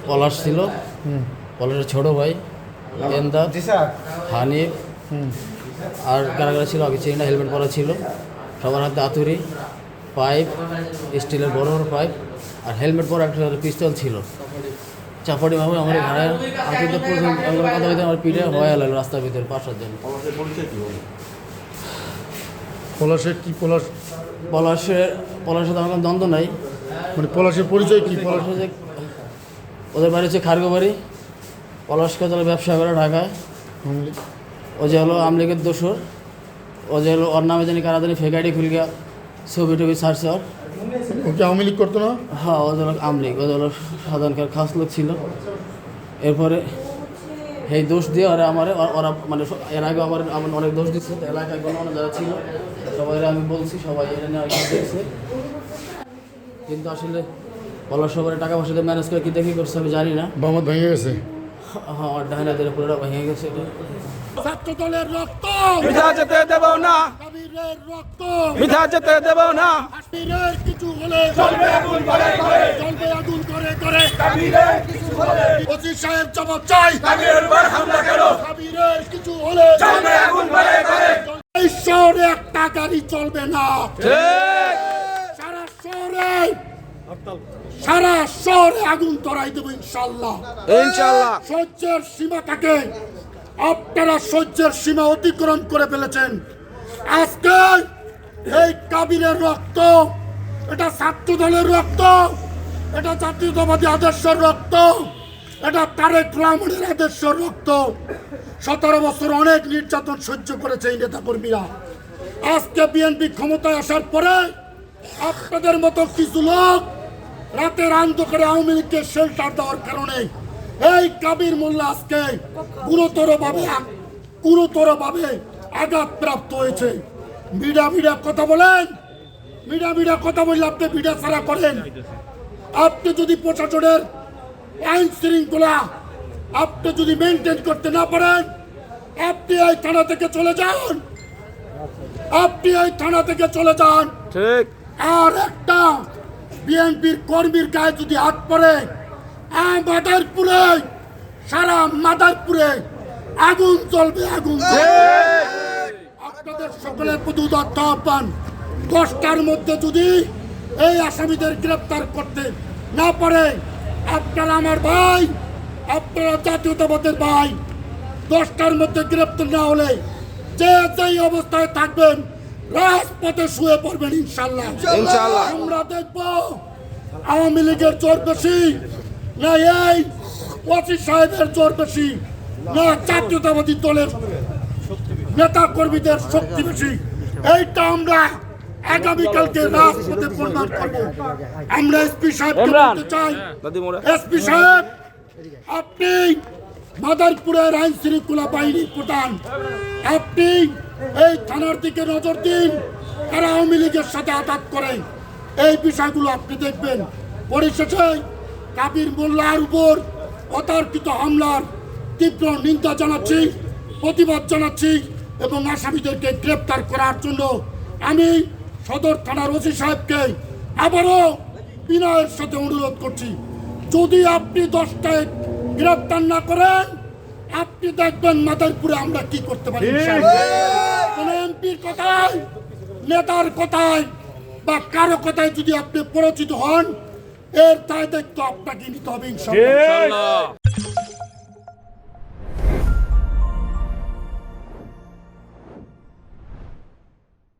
পলাশ ছিল, পলাশের ছোট ভাই এমদাদ, হানিফ, আর কারা কারা ছিল আগে চিনি না। হেলমেট পরা ছিল, সবার হাতে আতুরি, পাইপ, স্টিলের বড় বড় পাইপ, আর হেলমেট পরা একটা পিস্তল ছিল। চাপাটি ভাবে আমার ঘাড়ের হাতিতে প্রথম কথা বলতে আমার পিঠে হয়ে গেল রাস্তার ভিতরে 5-7 জন। পলাশের কি পলাশের তো আমার কোনো দ্বন্দ্ব নাই। মানে পলাশের পরিচয় কি? পলাশের যে ওদের বাড়ি হচ্ছে খারগোবাড়ি, পলাশকে তাহলে ব্যবসা করে ঢাকায়। ও যে হলো আমলিগের দোসর, ও যে হলো ওর নামে জানি কারা জানি ফেক আইডি খুলে গিয়া ছবি টবি ছাড়ছে ওর। ওকে আওয়ামী লীগ করতো না? হ্যাঁ, ও হলো আমলিগ, ও হলো সাধারণকার খাস লোক ছিল। এরপরে এই দোষ দিয়ে ওরা ওরা মানে এর আগে আমার অনেক দোষ দিচ্ছে। এলাকায় গণমান্য যারা ছিল সবাই আমি বলছি, সবাই এটা নিয়ে দেখছে। কিন্তু আসলে পলাশ সবার টাকা পয়সা দিয়ে ম্যানেজ করে কী দেখি করছে আমি জানি না। বামত ভেঙে গেছে। হ্যাঁ, আর ডাইনাদের পুরোটা ভেঙে গেছে। ছাত্র দলের রক্ত মিঠা যেতে দেব না, কাবিরের রক্ত মিঠা যেতে দেব না। কাবিরের কিছু হলে চলবে আগুন করে করে, চলবে আগুন করে করে। কাবিরের কিছু হলে ওসি সাহেব জবাব চাই। কাবিরের উপর হামলা করো, কাবিরের কিছু হলে চলবে আগুন করে করে। এই শহরে একটা গাড়ি চলবে না। ঠিক, সারা শহরে আগুন ধরাই দেবো ইনশাল্লাহ। ইনশাআল্লাহ। সহ্যের সীমাটাকে আপনারা সহ্যের সীমা অতিক্রম করে ফেলেছেন। আজকে এই কাবিরের রক্ত, এটা ছাত্র দলের রক্ত, এটা জাতীয়তাবাদী আদর্শের রক্ত, এটা তারেক রহমানের আদর্শের রক্ত। 17 বছর অনেক নির্যাতন সহ্য করেছে এই নেতাকর্মীরা। আজকে বিএনপি ক্ষমতায় আসার পরে আপনাদের মতো কিছু লোক রাতের অন্ধকারে আওয়ামী লীগকে শেল্টার দেওয়ার কারণে এই কাবির মোল্লা আজকে গুরুতরভাবে আঘাতপ্রাপ্ত হয়েছে। মিডা কথা বলেন, মিডা কথা বললে আপনি মিডা ছাড়া করেন। আপনি যদি প্রশাসনের আইন শৃঙ্খলা আপনি যদি মেনটেন করতে না পারেন, আপনি এই থানা থেকে চলে যান, আপনি এই থানা থেকে চলে যান। ঠিক। আর একটা বিএনপির কর্মীর গায়ে যদি হাত পড়ে, মাদারপুরে, সারা মাদারপুরে আগুন চলবে, আগুন চলবে। আপনাদের সকলের প্রতি উদাত্ত আহ্বান, 10টার মধ্যে যদি এই আসামিদের গ্রেপ্তার করতে না পারে, আপনারা আমার ভাই, আপনারা জাতীয়তাবাদের ভাই, 10টার মধ্যে গ্রেপ্তার না হলে যে যেই অবস্থায় থাকবেন রাজপথে শুয়ে পড়বেন ইনশাল্লাহ। ইনশাআল্লাহ। আমরা দেখব আওয়ামী লীগের জোর বেশি না এই ওসি সাহেবের জোর বেশি, না জাতীয়তাবাদী দলের নেতা কর্মীদের শক্তি বেশি। এইটা আমরা আগামীকালকে রাজপথে প্রমাণ করব। আমরা এসপি সাহেবকে বলতে চাই, এসপি সাহেব আপনি মাদারপুরের আইন শৃঙ্খলা বাহিনীর প্রধান, আপনি এই থানার দিকে নজর দিন, তারা আওয়ামী লীগের সাথে আঘাত করে, এই বিষয়গুলো আপনি দেখবেন। পরিশেষে কাবির মোল্লার উপর অতর্কিত হামলার তীব্র নিন্দা জানাচ্ছি, প্রতিবাদ জানাচ্ছি এবং আসামিদেরকে গ্রেপ্তার করার জন্য আমি সদর থানার ওসি সাহেবকে আবারও বিনয়ের সাথে অনুরোধ করছি, যদি আপনি 10টায় গ্রেপ্তার না করেন, আপনি দেখবেন মাদারপুরে আমরা কি করতে পারি। কোন এমপির কথায়, নেতার কথায় বা কারো কথায় যদি আপনি পরিচিত হন, এর দায় দায়িত্ব আপনাকে নিতে হবে ইনশাআল্লাহ।